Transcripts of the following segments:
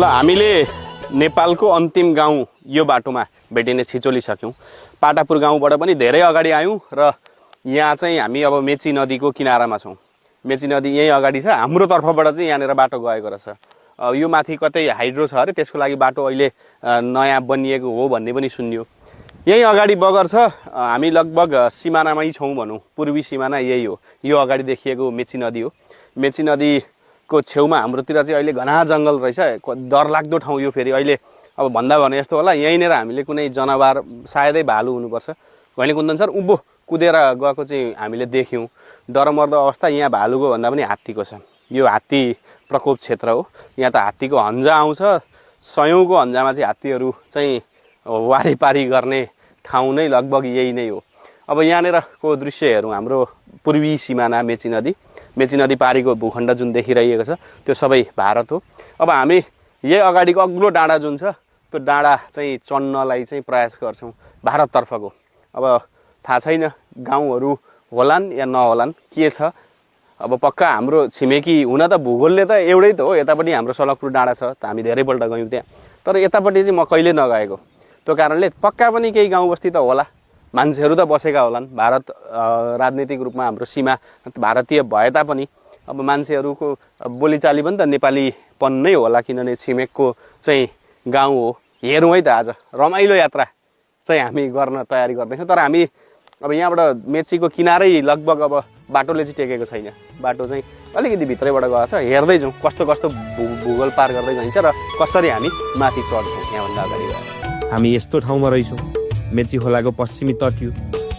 ल हामीले नेपालको अन्तिम गाउँ यो बाटोमा भेटिने छिचोलिसक्यौँ। पाटापुर गाउँबाट पनि धेरै अगाडि आयौँ र यहाँ चाहिँ हामी अब मेची नदीको किनारामा छौँ। मेची नदी यहीँ अगाडि छ, हाम्रो तर्फबाट चाहिँ यहाँनिर बाटो गएको रहेछ। यो माथि कतै हाइड्रो छ अरे, त्यसको लागि बाटो अहिले नयाँ बनिएको हो भन्ने पनि सुनियो। यहीँ अगाडि बगर छ, हामी लगभग सिमानामै छौँ भनौँ, पूर्वी सिमाना यही हो। यो अगाडि देखिएको मेची नदी हो। मेची नदीको छेउमा हाम्रोतिर चाहिँ अहिले घना जङ्गल रहेछ, डरलाग्दो ठाउँ यो। फेरि अहिले अब भन्दा भने यस्तो होला, यहीँनिर हामीले कुनै जनावर सायदै भालु हुनुपर्छ, घैले कुन्दन सर उँभो कुदेर गएको चाहिँ हामीले देख्यौँ। डरमर्दो अवस्था। यहाँ भालुको भन्दा पनि हात्तीको छ। यो हात्ती प्रकोप क्षेत्र हो। यहाँ त हात्तीको हन्जा आउँछ, सयौँको हन्जामा चाहिँ हात्तीहरू चाहिँ वारीपारी गर्ने ठाउँ नै लगभग यही नै हो। अब यहाँनिरको दृश्य हेरौँ, हाम्रो पूर्वी सिमाना मेची नदी पारीको भूखण्ड जुन देखिरहेको छ त्यो सबै भारत हो। अब हामी यही अगाडिको अग्लो डाँडा जुन छ त्यो डाँडा चाहिँ चढ्नलाई चाहिँ प्रयास गर्छौँ, भारततर्फको। अब थाहा छैन गाउँहरू होलान् या नहोलान्, के छ। अब पक्का हाम्रो छिमेकी हुन त भूगोलले त एउटै त हो, यतापट्टि हाम्रो सलकपुर डाँडा छ, त हामी धेरैपल्ट गयौँ त्यहाँ। तर यतापट्टि चाहिँ म कहिले नगएको, त्यो कारणले पक्का पनि केही गाउँ बस्ती त होला, मान्छेहरू त बसेका होलान्। भारत राजनीतिक रूपमा हाम्रो सीमा भारतीय भए तापनि अब मान्छेहरूको बोलीचाली पनि त नेपालीपन नै होला, किनभने छिमेकको चाहिँ गाउँ हो। हेरौँ है त, आज रमाइलो यात्रा चाहिँ हामी गर्न तयारी गर्दैछौँ। तर हामी अब यहाँबाट मेचीको किनारै लगभग अब बाटोले चाहिँ टेकेको छैन, बाटो चाहिँ अलिकति भित्रैबाट गएको छ। हेर्दै जाउँ कस्तो कस्तो भूगोल पार गर्दै गइन्छ र कसरी हामी माथि चढ्छौँ यहाँभन्दा अगाडि गएर। हामी यस्तो ठाउँमा रहेछौँ, मेची खोलाको पश्चिमी तट यो।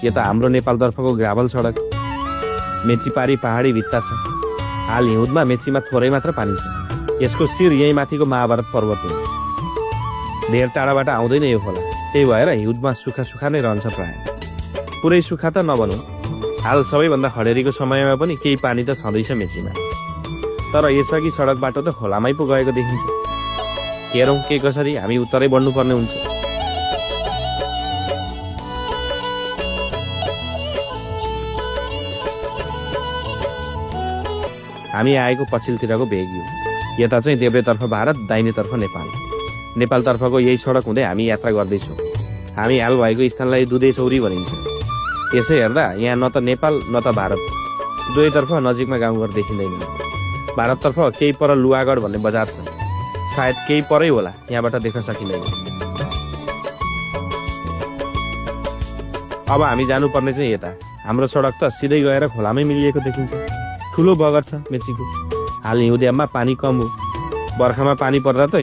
यो त हाम्रो नेपालतर्फको ग्राभल सडक। मेची पारी पहाडी भित्ता छ। हाल हिउँदमा मेचीमा थोरै मात्र पानी छ। यसको शिर यहीँ माथिको महाभारत पर्वत हो। धेर टाढाबाट आउँदैन यो खोला, त्यही भएर हिउँदमा सुखा नै रहन्छ प्रायः। पुरै सुखा त नभनौँ, हाल सबैभन्दा खडेरीको समयमा पनि केही पानी त छँदैछ मेचीमा। तर यसअघि सडक बाटो त खोलामै पो गएको देखिन्छ। हेरौँ के कसरी हामी उत्तरै बढ्नुपर्ने हुन्छ। हामी आएको पछिल्लोतिरको भेग यो। यता चाहिँ देब्रेतर्फ भारत, दाहिनेतर्फ नेपाल। नेपालतर्फको यही सडक हुँदै हामी यात्रा गर्दैछौँ। हामी हाल भएको स्थानलाई दुधे चौरी भनिन्छ। यसै हेर्दा यहाँ न त नेपाल न त भारत, दुवैतर्फ नजिकमा गाउँघर देखिँदैन। भारततर्फ केही पर लुवागढ भन्ने बजार छ, सायद केही परै होला, यहाँबाट देख्न सकिँदैन। अब हामी जानुपर्ने चाहिँ यता। हाम्रो सडक त सिधै गएर खोलामै मिलिएको देखिन्छ। ठुलो बगर छ मेचीको। हाल हिउँदमा पानी कम हो, बर्खामा पानी पर्दा त